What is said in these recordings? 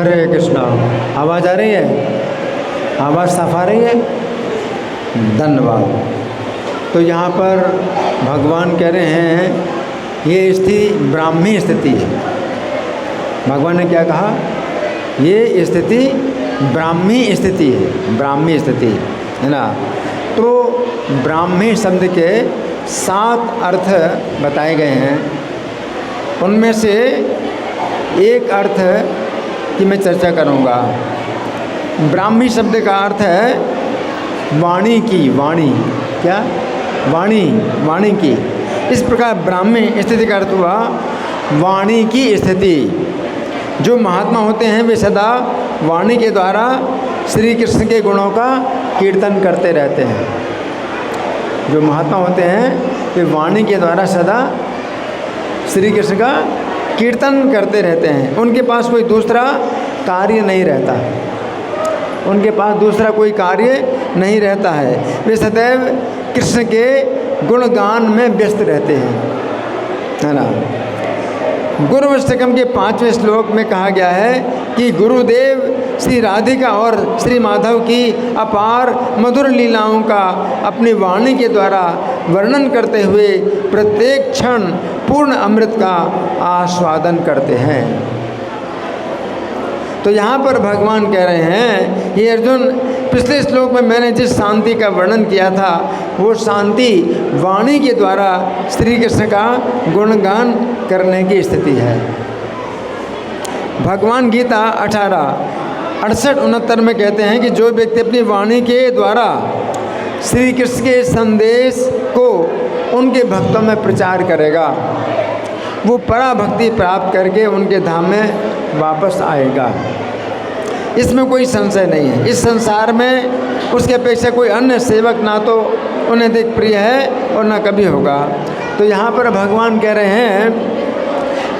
हरे कृष्णा। आवाज़ आ रही है? आवाज़ साफ आ रही है? धन्यवाद। तो यहाँ पर भगवान कह रहे हैं ये स्थिति ब्राह्मी स्थिति है। भगवान ने क्या कहा? ये स्थिति ब्राह्मी स्थिति है, ब्राह्मी स्थिति है ना। तो ब्राह्मी शब्द के 7 अर्थ बताए गए हैं। उनमें से एक अर्थ की मैं चर्चा करूँगा। ब्राह्मी शब्द का अर्थ है वाणी की, वाणी। क्या? वाणी, वाणी की। इस प्रकार ब्राह्मी स्थिति का अर्थ हुआ वाणी की स्थिति। जो महात्मा होते हैं वे सदा वाणी के द्वारा श्री कृष्ण के गुणों का कीर्तन करते रहते हैं। जो महात्मा होते हैं वे वाणी के द्वारा सदा श्री कृष्ण का कीर्तन करते रहते हैं। उनके पास कोई दूसरा कार्य नहीं रहता, उनके पास दूसरा कोई कार्य नहीं रहता है। वे सदैव कृष्ण के गुणगान में व्यस्त रहते हैं, है ना। गुरुवष्टकम के 5वें श्लोक में कहा गया है कि गुरुदेव श्री राधिका और श्री माधव की अपार मधुर लीलाओं का अपनी वाणी के द्वारा वर्णन करते हुए प्रत्येक क्षण पूर्ण अमृत का आस्वादन करते हैं। तो यहाँ पर भगवान कह रहे हैं ये अर्जुन, पिछले श्लोक में मैंने जिस शांति का वर्णन किया था वो शांति वाणी के द्वारा श्री कृष्ण का गुणगान करने की स्थिति है। भगवान गीता 18:68-69 में कहते हैं कि जो व्यक्ति अपनी वाणी के द्वारा श्री कृष्ण के संदेश को उनके भक्तों में प्रचार करेगा वो पराभक्ति प्राप्त करके उनके धाम में वापस आएगा। इसमें कोई संशय नहीं है। इस संसार में उसके अपेक्षा कोई अन्य सेवक ना तो उन्हें अधिक प्रिय है और ना कभी होगा। तो यहाँ पर भगवान कह रहे हैं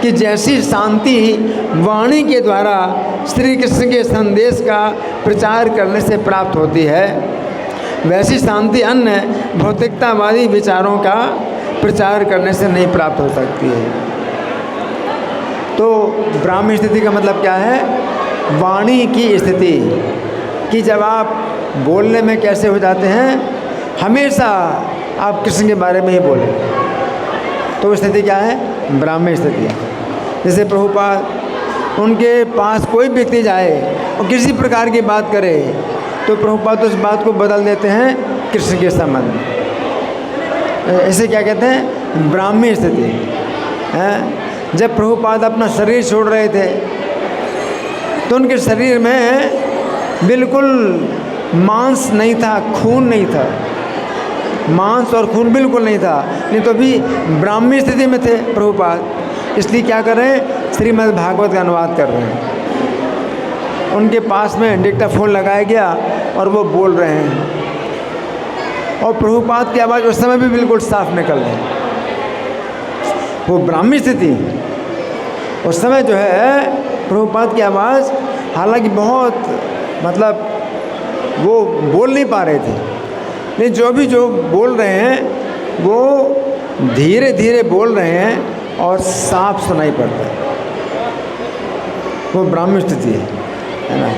कि जैसी शांति वाणी के द्वारा श्री कृष्ण के संदेश का प्रचार करने से प्राप्त होती है, वैसी शांति अन्य भौतिकतावादी विचारों का प्रचार करने से नहीं प्राप्त हो सकती है। तो ब्राह्मी स्थिति का मतलब क्या है? वाणी की स्थिति कि जब आप बोलने में कैसे हो जाते हैं, हमेशा आप कृष्ण के बारे में ही बोले, तो स्थिति क्या है? ब्राह्मी स्थिति। जैसे प्रभुपाद उनके पास कोई व्यक्ति जाए और किसी प्रकार की बात करे तो प्रभुपाद उस बात को बदल देते हैं कृष्ण के संबंध में। इसे क्या कहते हैं? ब्राह्मी स्थिति है। जब प्रभुपाद अपना शरीर छोड़ रहे थे तो उनके शरीर में बिल्कुल मांस नहीं था, खून नहीं था, मांस और खून बिल्कुल नहीं था, नहीं तो भी ब्राह्मी स्थिति में थे प्रभुपाद। इसलिए क्या कर रहे हैं? श्रीमद् भागवत का अनुवाद कर रहे हैं। उनके पास में डिक्टाफोन लगाया गया और वो बोल रहे हैं और प्रभुपाद की आवाज़ उस समय भी बिल्कुल साफ निकल रही। वो ब्राह्मी स्थिति उस समय जो है प्रभुपाद की आवाज़, हालांकि बहुत मतलब वो बोल नहीं पा रहे थे, लेकिन जो बोल रहे हैं वो धीरे धीरे बोल रहे हैं और साफ सुनाई पड़ता है। वो ब्राह्मी स्थिति है ना।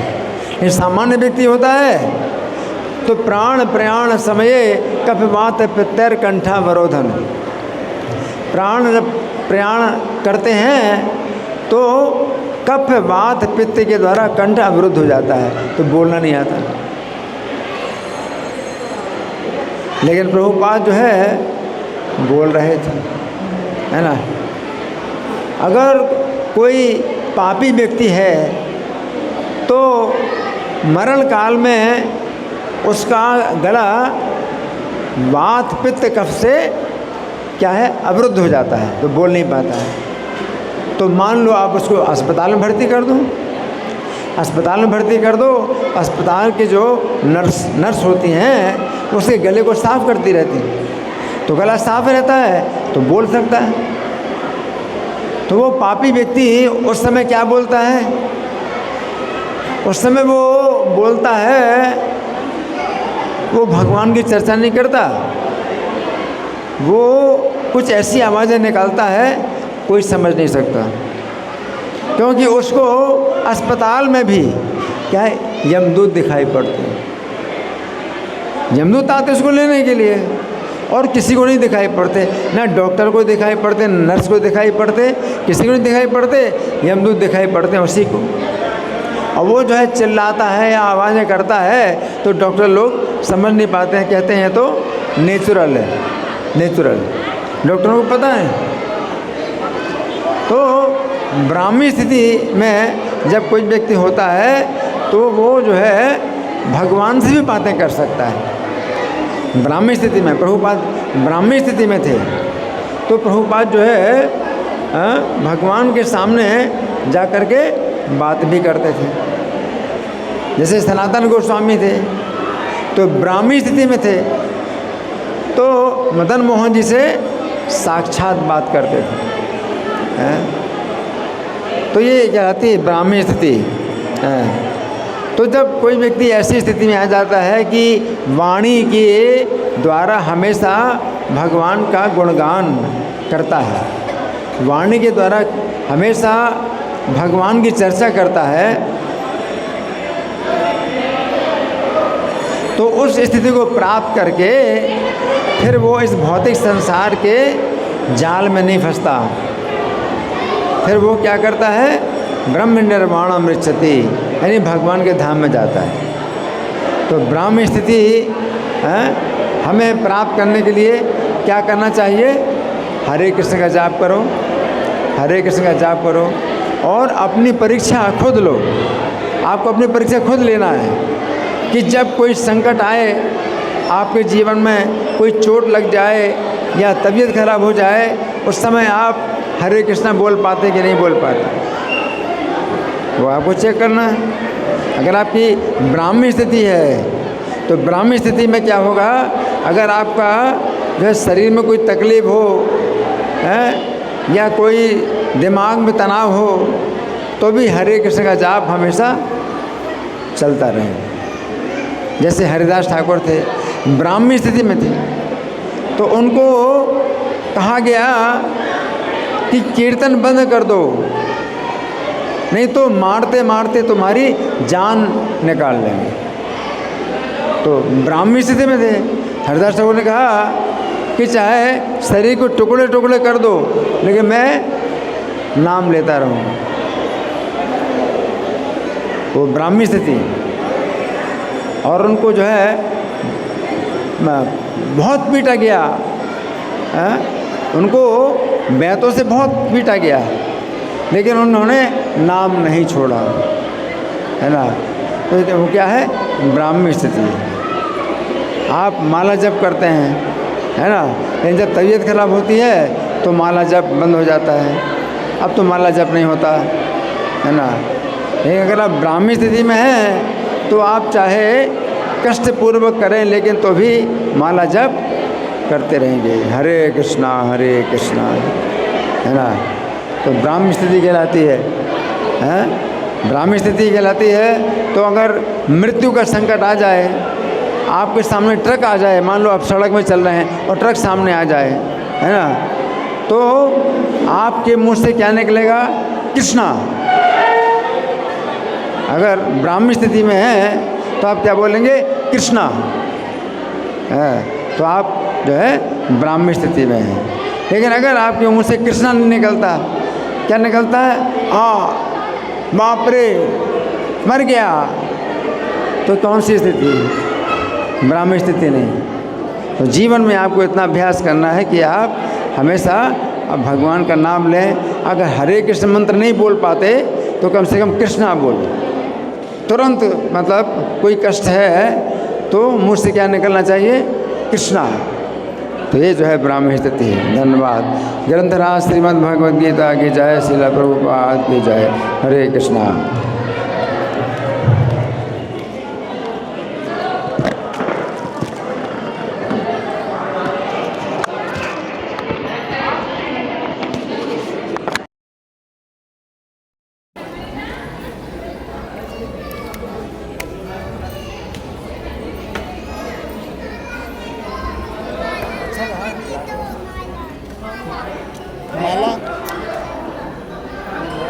ये सामान्य व्यक्ति होता है तो प्राण प्रयाण समये कपिवात पितर कंठा वरोधन। प्राण जब प्रयाण करते हैं तो कफ वात पित्त के द्वारा कंठ अवरुद्ध हो जाता है, तो बोलना नहीं आता। लेकिन प्रभुपाद जो है बोल रहे थे, है ना। अगर कोई पापी व्यक्ति है तो मरण काल में उसका गला वात पित्त कफ से क्या है? अवरुद्ध हो जाता है, तो बोल नहीं पाता है। तो मान लो आप उसको अस्पताल में भर्ती कर दो, अस्पताल में भर्ती कर दो, अस्पताल के जो नर्स होती हैं उसके गले को साफ करती रहती हैं, तो गला साफ रहता है तो बोल सकता है। तो वो पापी व्यक्ति उस समय क्या बोलता है? उस समय वो बोलता है, वो भगवान की चर्चा नहीं करता, वो कुछ ऐसी आवाज़ें निकालता है कोई समझ नहीं सकता, क्योंकि उसको अस्पताल में भी क्या है, यमदूत दिखाई पड़ते हैं। यमदूत आते उसको लेने के लिए, और किसी को नहीं दिखाई पड़ते, ना डॉक्टर को दिखाई पड़ते, नर्स को दिखाई पड़ते, किसी को नहीं दिखाई पड़ते, यमदूत दिखाई पड़ते हैं उसी को। और वो जो है चिल्लाता है या आवाज़ें करता है तो डॉक्टर लोग समझ नहीं पाते हैं, कहते हैं तो नेचुरल है, नेचुरल, डॉक्टरों को पता है। तो ब्राह्मी स्थिति में जब कोई व्यक्ति होता है तो वो जो है भगवान से भी बातें कर सकता है। ब्राह्मी स्थिति में प्रभुपाद ब्राह्मी स्थिति में थे तो प्रभुपाद जो है भगवान के सामने जा कर के बात भी करते थे। जैसे सनातन गोस्वामी थे तो ब्राह्मी स्थिति में थे तो मदन मोहन जी से साक्षात बात करते थे। तो ये कहलाती है ब्राह्मी स्थिति। तो जब कोई व्यक्ति ऐसी स्थिति में आ जाता है कि वाणी के द्वारा हमेशा भगवान का गुणगान करता है, वाणी के द्वारा हमेशा भगवान की चर्चा करता है, तो उस स्थिति को प्राप्त करके फिर वो इस भौतिक संसार के जाल में नहीं फंसता। फिर वो क्या करता है, ब्रह्म निर्वाणम मृच्छति, यानी भगवान के धाम में जाता है। तो ब्राह्मी स्थिति हमें प्राप्त करने के लिए क्या करना चाहिए, हरे कृष्ण का जाप करो, हरे कृष्ण का जाप करो और अपनी परीक्षा खुद लो। आपको अपनी परीक्षा खुद लेना है कि जब कोई संकट आए आपके जीवन में, कोई चोट लग जाए या तबीयत खराब हो जाए, उस समय आप हरे कृष्णा बोल पाते कि नहीं बोल पाते, वो आपको चेक करना है। अगर आपकी ब्राह्मी स्थिति है तो ब्राह्मी स्थिति में क्या होगा, अगर आपका जो है शरीर में कोई तकलीफ़ हो या कोई दिमाग में तनाव हो तो भी हरे कृष्ण का जाप हमेशा चलता रहे। जैसे हरिदास ठाकुर थे, ब्राह्मी स्थिति में थे तो उनको कहा गया कि कीर्तन बंद कर दो, नहीं तो मारते मारते तुम्हारी जान निकाल लेंगे। तो ब्राह्मी स्थिति में थे, हरिदास ठाकुर ने कहा कि चाहे शरीर को टुकड़े टुकड़े कर दो लेकिन मैं नाम लेता रहूँ। वो ब्राह्मी स्थिति, और उनको जो है बहुत पीटा गया, उनको बैतों से बहुत पीटा गया लेकिन उन्होंने नाम नहीं छोड़ा, है ना। तो वो क्या है, ब्राह्मी स्थिति। आप माला जप करते हैं, है ना, लेकिन जब तबीयत खराब होती है तो माला जप बंद हो जाता है, अब तो माला जप नहीं होता, है ना। लेकिन अगर आप ब्राह्मी स्थिति में हैं तो आप चाहे कष्टपूर्वक करें लेकिन तो भी माला जप करते रहेंगे, हरे कृष्णा, है ना। तो ब्राह्मी स्थिति कहलाती है, ब्राह्मी स्थिति कहलाती है। तो अगर मृत्यु का संकट आ जाए, आपके सामने ट्रक आ जाए, मान लो आप सड़क में चल रहे हैं और ट्रक सामने आ जाए, है ना, तो आपके मुंह से क्या निकलेगा, कृष्णा। अगर ब्राह्मी स्थिति में है तो आप क्या बोलेंगे, कृष्णा, तो आप जो है ब्राह्मी स्थिति में है। लेकिन अगर आपके मुंह से कृष्णा नहीं निकलता, क्या निकलता है, बाप रे मर गया, तो कौन सी स्थिति है, ब्राह्मी स्थिति नहीं। तो जीवन में आपको इतना अभ्यास करना है कि आप हमेशा भगवान का नाम लें। अगर हरे कृष्ण मंत्र नहीं बोल पाते तो कम से कम कृष्णा बोलो, तुरंत। मतलब कोई कष्ट है तो मुँह से क्या निकलना चाहिए, कृष्णा। तो ये जो है ब्राह्मी स्थिति है। धन्यवाद। ग्रंथराज श्रीमद् भगवद गीता की जय, श्रील प्रभुपाद की जय। हरे कृष्णा।